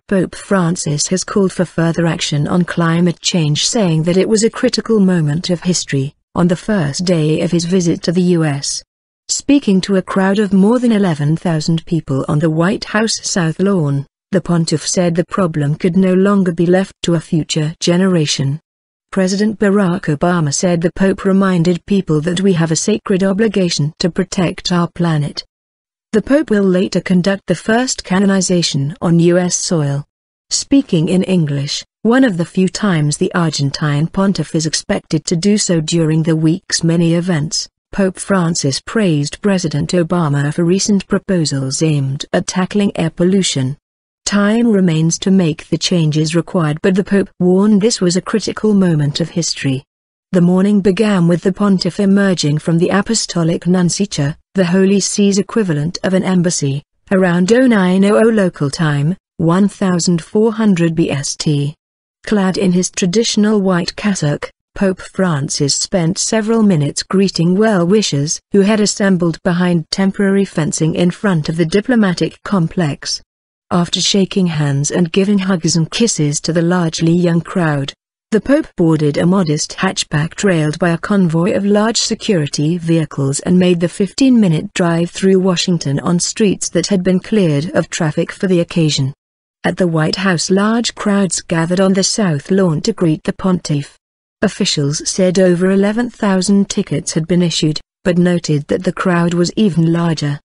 Pope Francis has called for further action on climate change, saying that it was a critical moment of history, on the first day of his visit to the U.S. Speaking to a crowd of more than 11,000 people on the White House South Lawn, the pontiff said the problem could no longer be left to a future generation. President Barack Obama said the Pope reminded people that we have a sacred obligation to protect our planet. The Pope will later conduct the first canonization on U.S. soil. Speaking in English, one of the few times the Argentine pontiff is expected to do so during the week's many events, Pope Francis praised President Obama for recent proposals aimed at tackling air pollution. Time remains to make the changes required, but the Pope warned this was a critical moment of history. The morning began with the pontiff emerging from the Apostolic Nunciature, the Holy See's equivalent of an embassy, around 0900 local time, 1400 BST. Clad in his traditional white cassock, Pope Francis spent several minutes greeting well-wishers who had assembled behind temporary fencing in front of the diplomatic complex. After shaking hands and giving hugs and kisses to the largely young crowd, the Pope boarded a modest hatchback trailed by a convoy of large security vehicles and made the 15-minute drive through Washington on streets that had been cleared of traffic for the occasion. At the White House, large crowds gathered on the South Lawn to greet the pontiff. Officials said over 11,000 tickets had been issued, but noted that the crowd was even larger.